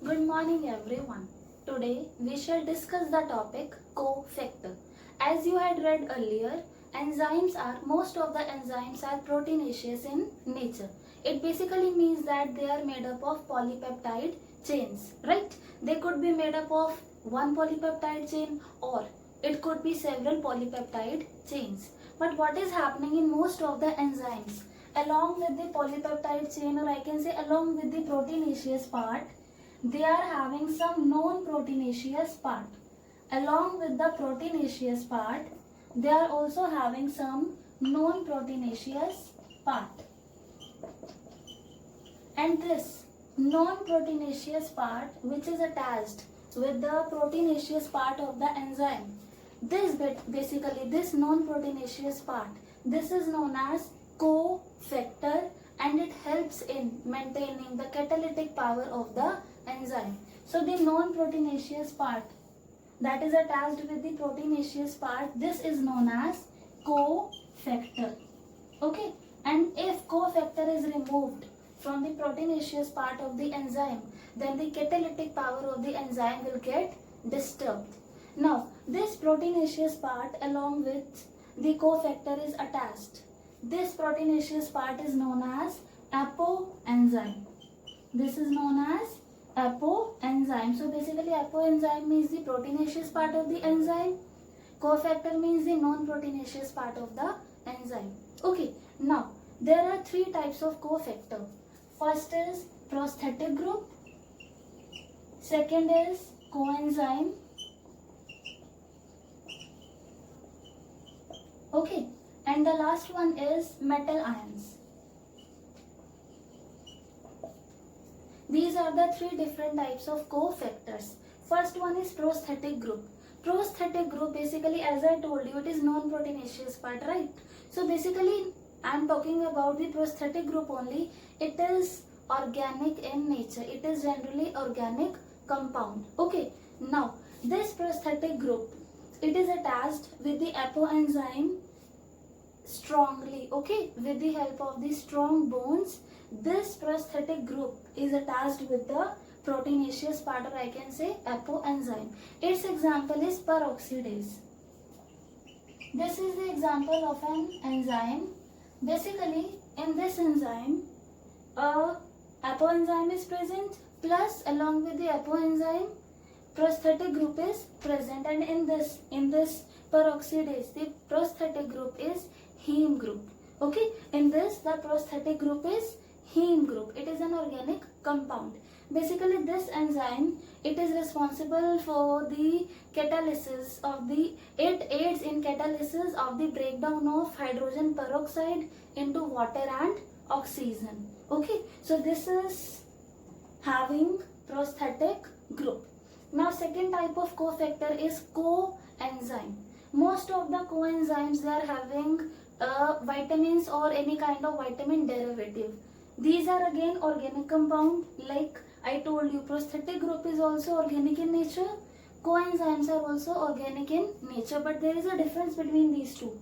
Good morning everyone. Today we shall discuss the topic cofactor. As you had read earlier, most of the enzymes are proteinaceous in nature. It basically means that they are made up of polypeptide chains, right? They could be made up of one polypeptide chain or it could be several polypeptide chains. But what is happening in most of the enzymes? Along with the polypeptide chain, or I can say along with the proteinaceous part, they are having some non-proteinaceous part. Along with the proteinaceous part, they are also having some non-proteinaceous part. And this non-proteinaceous part, which is attached with the proteinaceous part of the enzyme, this non-proteinaceous part, this is known as cofactor, and it helps in maintaining the catalytic power of the enzyme. So the non-proteinaceous part that is attached with the proteinaceous part, this is known as cofactor. Okay, and if cofactor is removed from the proteinaceous part of the enzyme, then the catalytic power of the enzyme will get disturbed. Now, this proteinaceous part along with the cofactor is attached. This proteinaceous part is known as apoenzyme. This is known as apoenzyme. So basically apoenzyme means the proteinaceous part of the enzyme. Cofactor means the non-proteinaceous part of the enzyme. Okay, now there are three types of cofactor. First is prosthetic group. Second is coenzyme. Okay, and the last one is metal ions. These are the three different types of cofactors. First one is prosthetic group. Prosthetic group, basically, as I told you, it is non-proteinaceous part, right? So basically I am talking about the prosthetic group only. It is organic in nature. It is generally organic compound. Okay, now this prosthetic group, it is attached with the apoenzyme strongly. Okay, with the help of the strong bones, this prosthetic group is attached with the proteinaceous part, or I can say apoenzyme. Its example is peroxidase. This is the example of an enzyme. Basically, in this enzyme, a apoenzyme is present, plus along with the apoenzyme, prosthetic group is present, and in this peroxidase, the prosthetic group is heme group. Okay, in this the prosthetic group is heme group. It is an organic compound. Basically this enzyme, it is responsible for the catalysis of the, it aids in catalysis of the breakdown of hydrogen peroxide into water and oxygen. Okay, so this is having prosthetic group. Now second type of cofactor is coenzyme. Most of the coenzymes, they are having vitamins or any kind of vitamin derivative. These are again organic compound. Like I told you, prosthetic group is also organic in nature. Coenzymes are also organic in nature, but there is a difference between these two.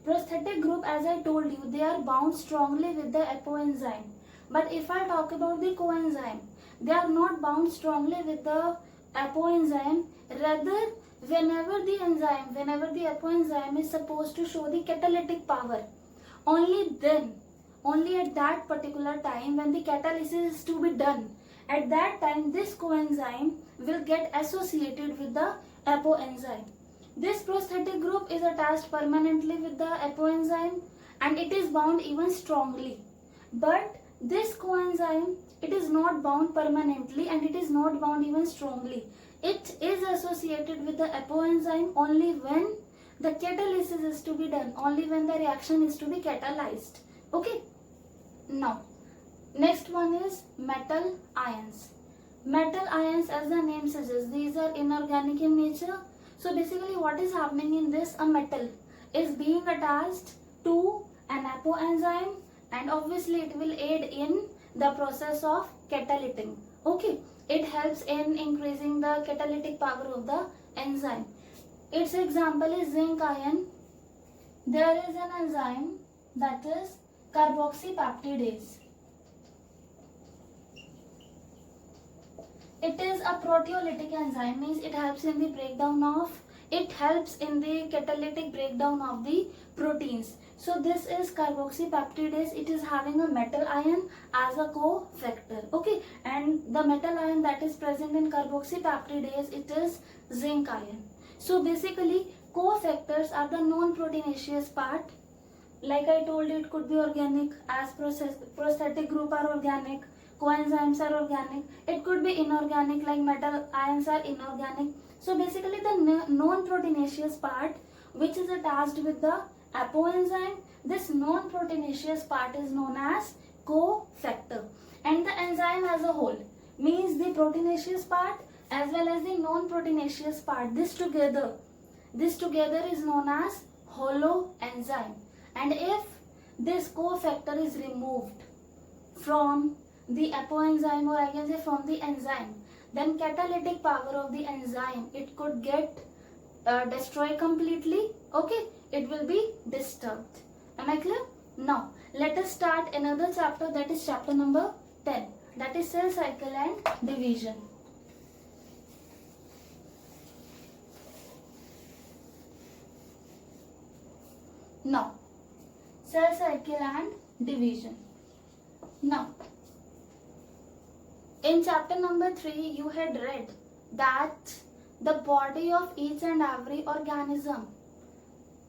Prosthetic group, as I told you, they are bound strongly with the apoenzyme. But if I talk about the coenzyme, they are not bound strongly with the apoenzyme. Rather, whenever the apoenzyme is supposed to show the catalytic power, only then, only at that particular time when the catalysis is to be done, at that time this coenzyme will get associated with the apoenzyme. This prosthetic group is attached permanently with the apoenzyme and it is bound even strongly. But this coenzyme, it is not bound permanently and it is not bound even strongly. It is associated with the apoenzyme only when the catalysis is to be done, only when the reaction is to be catalyzed. Okay. Now, next one is metal ions. Metal ions, as the name suggests, these are inorganic in nature. So basically what is happening in this, a metal is being attached to an apoenzyme and obviously it will aid in the process of catalyting. Okay, it helps in increasing the catalytic power of the enzyme. Its example is zinc ion. There is an enzyme that is carboxypeptidase. It is a proteolytic enzyme, means it helps in the catalytic breakdown of the proteins. So this is carboxypeptidase. It is having a metal ion as a cofactor. Okay, and the metal ion that is present in carboxypeptidase, it is zinc ion. So basically cofactors are the non-proteinaceous part. Like I told you, it could be organic, as prosthetic group are organic, coenzymes are organic. It could be inorganic, like metal ions are inorganic. So basically the non-proteinaceous part which is attached with the apoenzyme, this non-proteinaceous part is known as cofactor. And the enzyme as a whole, means the proteinaceous part as well as the non-proteinaceous part, this together is known as holoenzyme. And if this cofactor is removed from the apoenzyme, or I can say from the enzyme, then catalytic power of the enzyme, it could get destroyed completely. Okay, it will be disturbed. Am I clear? Now let us start another chapter, that is chapter number 10, that is cell cycle and division. Now cell cycle and division. Now in chapter number 3 you had read that the body of each and every organism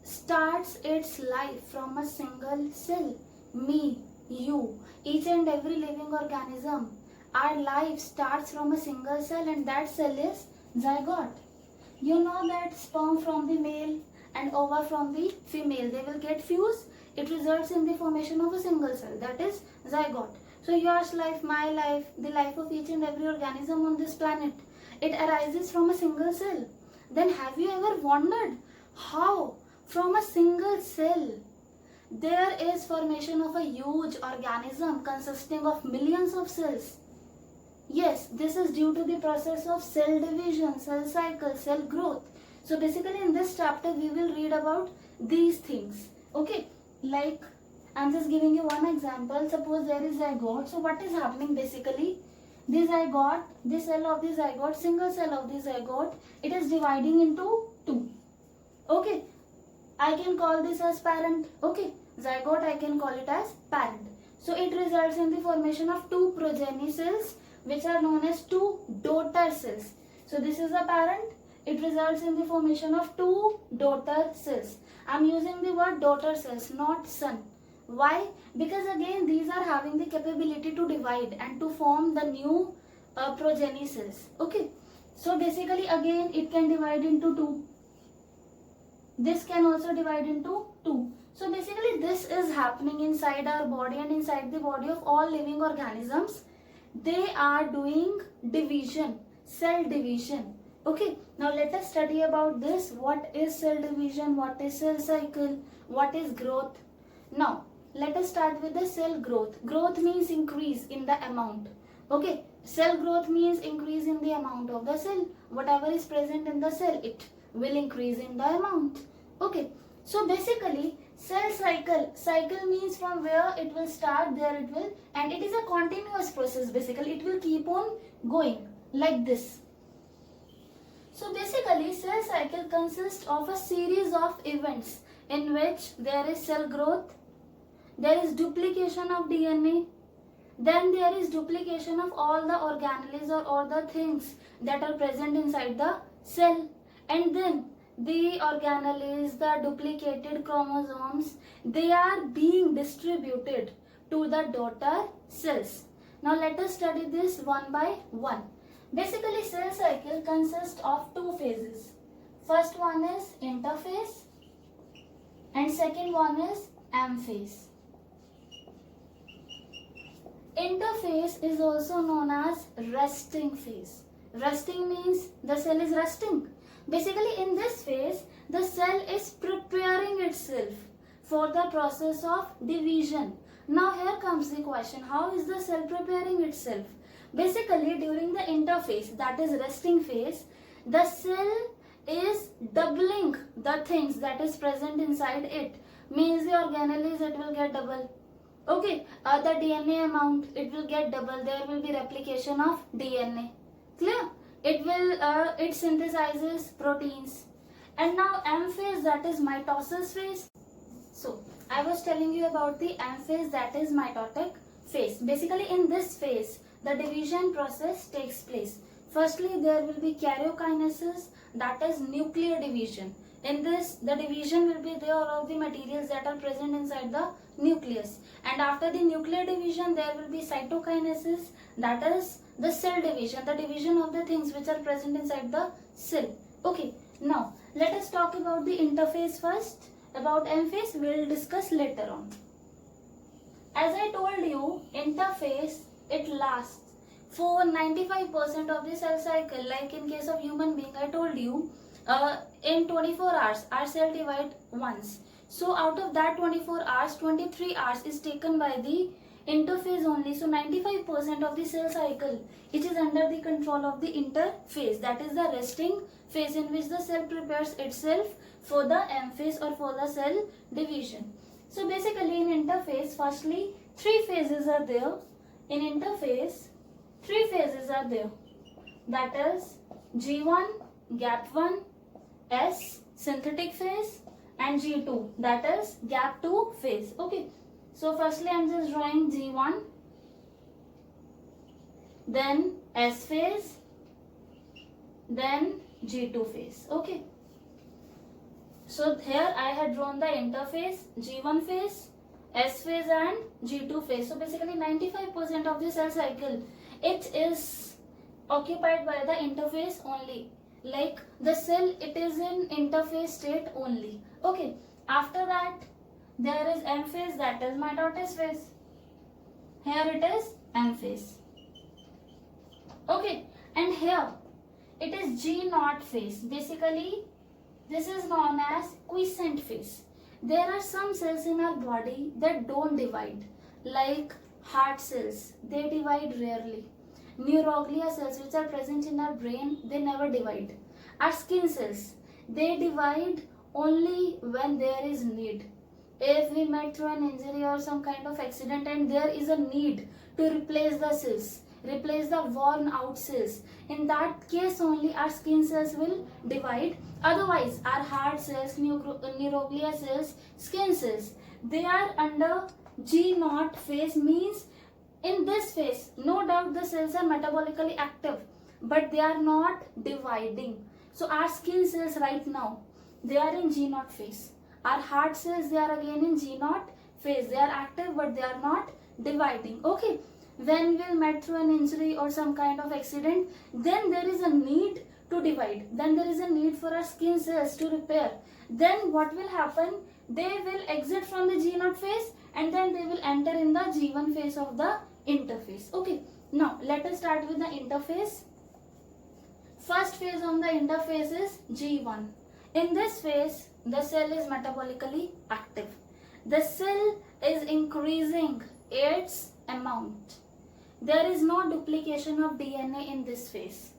starts its life from a single cell. Me, you, each and every living organism, our life starts from a single cell, and that cell is zygote. You know that sperm from the male and ova from the female, they will get fused. It results in the formation of a single cell, that is zygote. So yours life, my life, the life of each and every organism on this planet, it arises from a single cell. Then have you ever wondered how from a single cell there is formation of a huge organism consisting of millions of cells? Yes, this is due to the process of cell division, cell cycle, cell growth. So basically in this chapter we will read about these things. Okay, like I'm just giving you one example. Suppose there is zygote. So what is happening basically? The zygote, the cell of the zygote, single cell of the zygote, it is dividing into two. Okay, I can call this as parent. Okay, zygote I can call it as parent. So it results in the formation of two progeny cells which are known as two daughter cells. So this is a parent. It results in the formation of two daughter cells. I am using the word daughter cells, not son. Why? Because again these are having the capability to divide and to form the new progeny cells. Okay, so basically again it can divide into two. This can also divide into two. So basically this is happening inside our body and inside the body of all living organisms. They are doing division, cell division. Okay, now let us study about this. What is cell division? What is cell cycle? What is growth? Now let us start with the cell growth. Growth means increase in the amount. Okay, cell growth means increase in the amount of the cell. Whatever is present in the cell, it will increase in the amount. Okay, so basically cell cycle means from where it will start, there it will, and it is a continuous process. Basically it will keep on going like this. So basically cell cycle consists of a series of events in which there is cell growth, there is duplication of DNA, then there is duplication of all the organelles or all the things that are present inside the cell, and then the organelles, the duplicated chromosomes, they are being distributed to the daughter cells. Now let us study this one by one. Basically cell cycle consists of two phases. First one is interphase and second one is M-phase. Interphase is also known as resting phase. Resting means the cell is resting. Basically in this phase, the cell is preparing itself for the process of division. Now here comes the question, how is the cell preparing itself? Basically during the interphase, that is resting phase, the cell is doubling the things that is present inside it. Means the organelles, it will get double. Okay, the DNA amount, it will get double. There will be replication of DNA. Clear? it synthesizes proteins. And now M phase, that is mitosis phase. So I was telling you about the M phase, that is mitotic phase. Basically in this phase the division process takes place. Firstly there will be karyokinesis, that is nuclear division. In this the division will be there of the materials that are present inside the nucleus, and after the nuclear division there will be cytokinesis, that is the cell division, the division of the things which are present inside the cell. Okay, now let us talk about the interphase first. About M phase we will discuss later on. As I told you, interphase, it lasts for 95% of the cell cycle. Like in case of human being, I told you, in 24 hours our cell divide once. So out of that 24 hours, 23 hours is taken by the interphase only. So 95% of the cell cycle, it is under the control of the interphase, that is the resting phase in which the cell prepares itself for the M phase or for the cell division. So basically in interphase, firstly three phases are there. In interphase, three phases are there, that is G1, gap 1, S, synthetic phase, and G2, that is gap 2 phase. Okay, so firstly I am just drawing G1, then S phase, then G2 phase. Okay, so here I had drawn the interphase, G1 phase, S phase and G2 phase. So basically 95% of the cell cycle, it is occupied by the interphase only. Like the cell, it is in interphase state only. Okay, after that there is M phase, that is mitosis phase. Here it is M phase. Okay, and here it is G0 phase. Basically this is known as quiescent phase. There are some cells in our body that don't divide, like heart cells, they divide rarely. Neuroglia cells which are present in our brain, they never divide. Our skin cells, they divide only when there is need. If we met through an injury or some kind of accident and there is a need to replace the cells, replace the worn out cells, in that case only our skin cells will divide. Otherwise our heart cells, neuroglia cells, skin cells, they are under G0 phase. Means in this phase no doubt the cells are metabolically active but they are not dividing. So our skin cells right now, they are in G0 phase. Our heart cells, they are again in G0 phase. They are active but they are not dividing. Okay, when we met through an injury or some kind of accident, then there is a need to divide. Then there is a need for our skin cells to repair. Then what will happen? They will exit from the G0 phase and then they will enter in the G1 phase of the interphase. Okay, now let us start with the interphase. First phase on the interphase is G1. In this phase, the cell is metabolically active. The cell is increasing its amount. There is no duplication of DNA in this phase.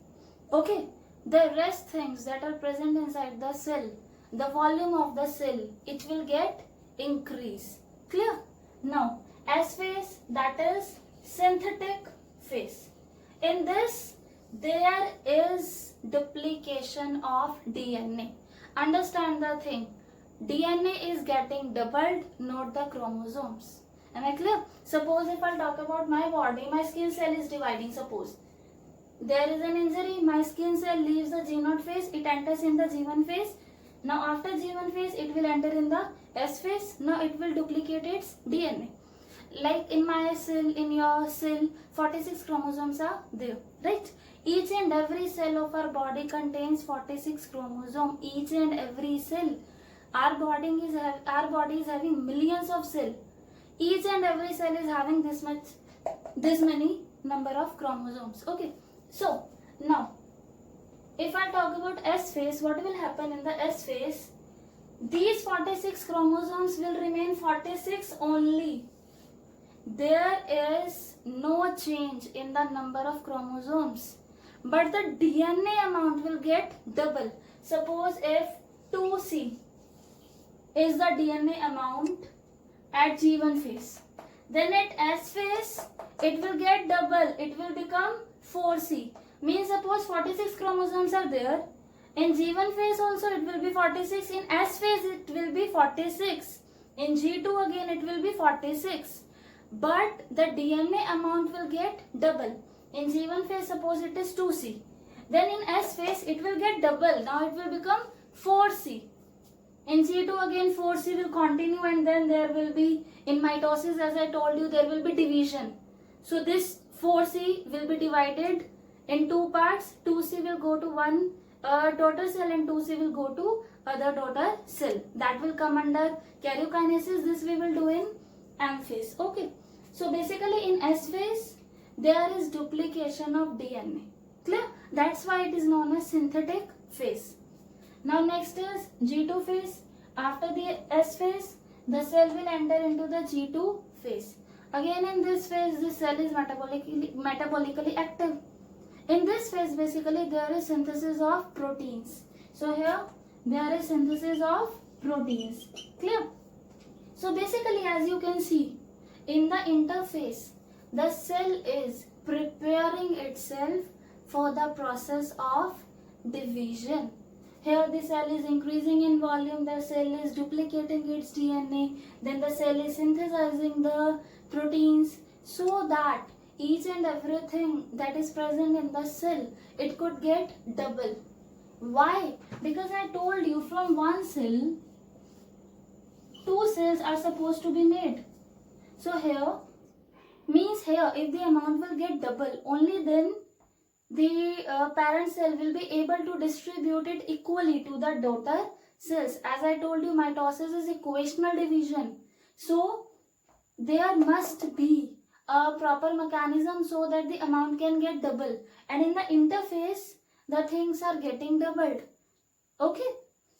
Okay, the rest things that are present inside the cell, the volume of the cell, it will get increase. Clear? Now, S phase, that is synthetic phase. In this, there is duplication of DNA. Understand the thing. DNA is getting doubled, not the chromosomes. Am I clear? Suppose if I talk about my body, my skin cell is dividing. Suppose there is an injury, my skin cell leaves the G0 phase, it enters in the G1 phase. Now after G1 phase, it will enter in the S phase. Now it will duplicate its DNA. Like in my cell, in your cell, 46 chromosomes are there, right? Each and every cell of our body contains 46 chromosomes. Each and every cell. Our body is having millions of cells. Each and every cell is having this many number of chromosomes. Okay. So now, if I talk about S phase, what will happen in the S phase? These 46 chromosomes will remain 46 only. There is no change in the number of chromosomes, but the DNA amount will get double. Suppose if 2C is the DNA amount at G1 phase, then at S phase it will get double, it will become 4C. Means suppose 46 chromosomes are there. In G1 phase also it will be 46. In S phase it will be 46. In G2 again it will be 46. But the DNA amount will get double. In G1 phase suppose it is 2C. Then in S phase it will get double. Now it will become 4C. In G2 again 4C will continue, and then there will be, in mitosis as I told you, there will be division. So this 4C will be divided in two parts. 2C will go to one daughter cell and 2C will go to other daughter cell. That will come under karyokinesis. This we will do in M phase. Okay. So basically in S phase there is duplication of DNA. Clear? That's why it is known as synthetic phase. Now next is G2 phase. After the S phase, the cell will enter into the G2 phase. Again in this phase, the cell is metabolically active. In this phase, basically there is synthesis of proteins. So here there is synthesis of proteins. Clear? So basically, as you can see, in the interphase, the cell is preparing itself for the process of division. Here the cell is increasing in volume, the cell is duplicating its DNA, then the cell is synthesizing the proteins, so that each and everything that is present in the cell, it could get double. Why? Because I told you, from one cell, two cells are supposed to be made. So here, means here if the amount will get double, only then the parent cell will be able to distribute it equally to the daughter cells. As I told you, mitosis is equational division. So there must be a proper mechanism so that the amount can get double. And in the interphase, the things are getting doubled. Okay.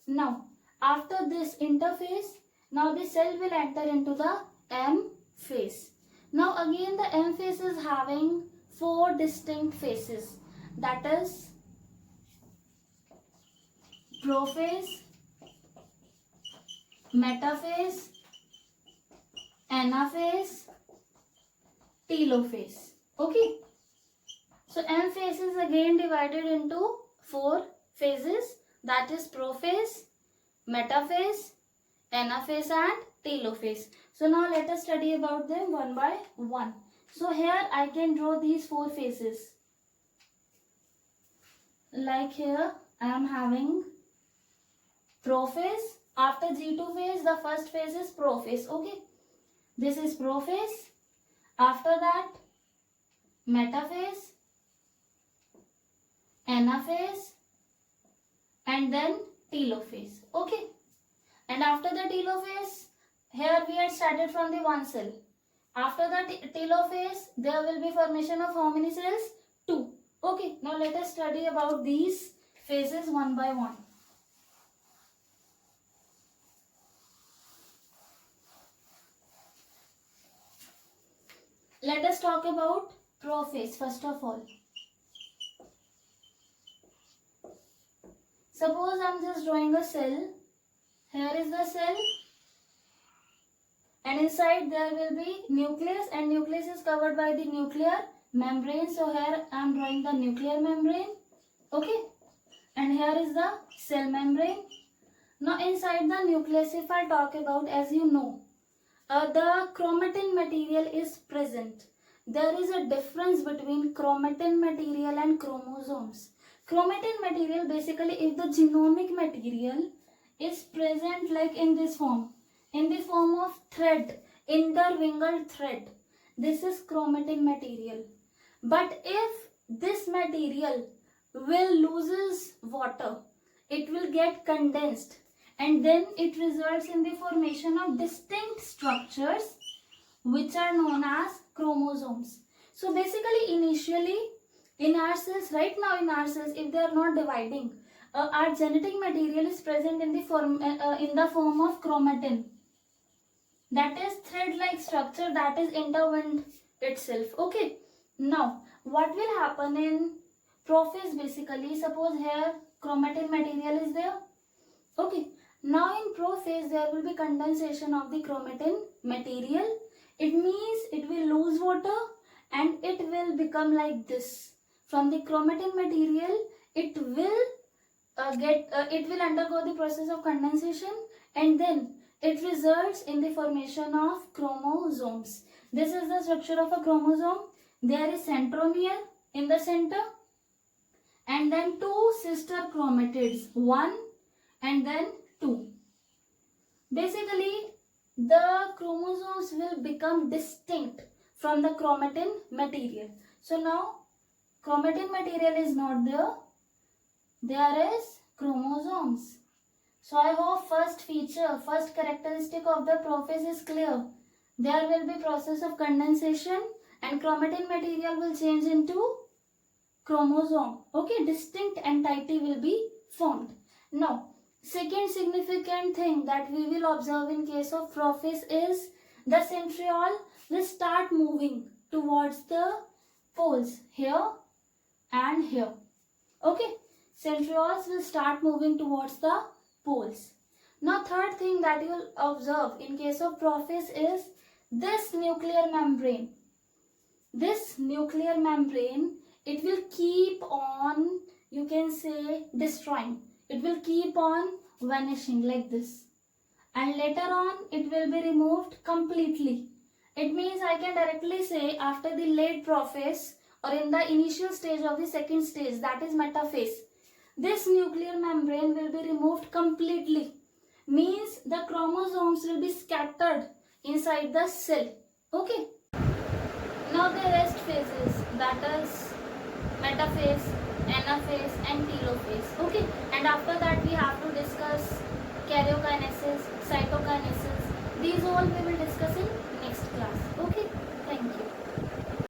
Now, after this interphase, now the cell will enter into the M phase. Now again the M phase is having four distinct phases. That is prophase, metaphase, anaphase, telophase. Okay. So M phase is again divided into four phases. That is prophase, metaphase, anaphase and telophase. So now let us study about them one by one. So here I can draw these four phases. Like here I am having prophase. After G2 phase, the first phase is prophase. Okay. This is prophase. After that, metaphase, anaphase, and then telophase. Okay. And after the telophase, here we had started from the one cell. After the telophase, there will be formation of how many cells? Two. Okay. Now let us study about these phases one by one. Let us talk about prophase first of all. Suppose I am just drawing a cell. Here is the cell, and inside there will be nucleus, and nucleus is covered by the nuclear membrane. So here I am drawing the nuclear membrane. Okay. And here is the cell membrane. Now inside the nucleus, if I talk about, as you know, the chromatin material is present. There is a difference between chromatin material and chromosomes. Chromatin material, basically if the genomic material is present like in this form, in the form of thread, interwingled thread, this is chromatin material. But if this material will loses water, it will get condensed, and then it results in the formation of distinct structures which are known as chromosomes. So basically initially in our cells, right now in our cells, if they are not dividing, our genetic material is present in the form of chromatin. That is thread-like structure that is intertwined itself. Okay. Now what will happen in prophase? Basically, suppose here chromatin material is there. Okay. Now in prophase there will be condensation of the chromatin material. It means it will lose water and it will become like this, From the chromatin material, it will it will undergo the process of condensation, and then it results in the formation of chromosomes. This is the structure of a chromosome. There is centromere in the center, and then two sister chromatids, one and then two. Basically, the chromosomes will become distinct from the chromatin material. So now chromatin material is not there. There is chromosomes. So I hope first characteristic of the prophase is clear. There will be process of condensation and chromatin material will change into chromosome. Okay, distinct entity will be formed. Now, second significant thing that we will observe in case of prophase is the centriole will start moving towards the poles here and here. Okay, centrioles will start moving towards the poles. Now, third thing that you will observe in case of prophase is this nuclear membrane. This nuclear membrane, it will keep on, you can say, destroying. It will keep on vanishing like this. And later on, it will be removed completely. It means I can directly say after the late prophase or in the initial stage of the second stage, that is metaphase, this nuclear membrane will be removed completely. Means the chromosomes will be scattered inside the cell. Okay. Now the rest phases, that is metaphase, anaphase and telophase. Okay. And after that we have to discuss karyokinesis, cytokinesis. These all we will discuss in next class. Okay.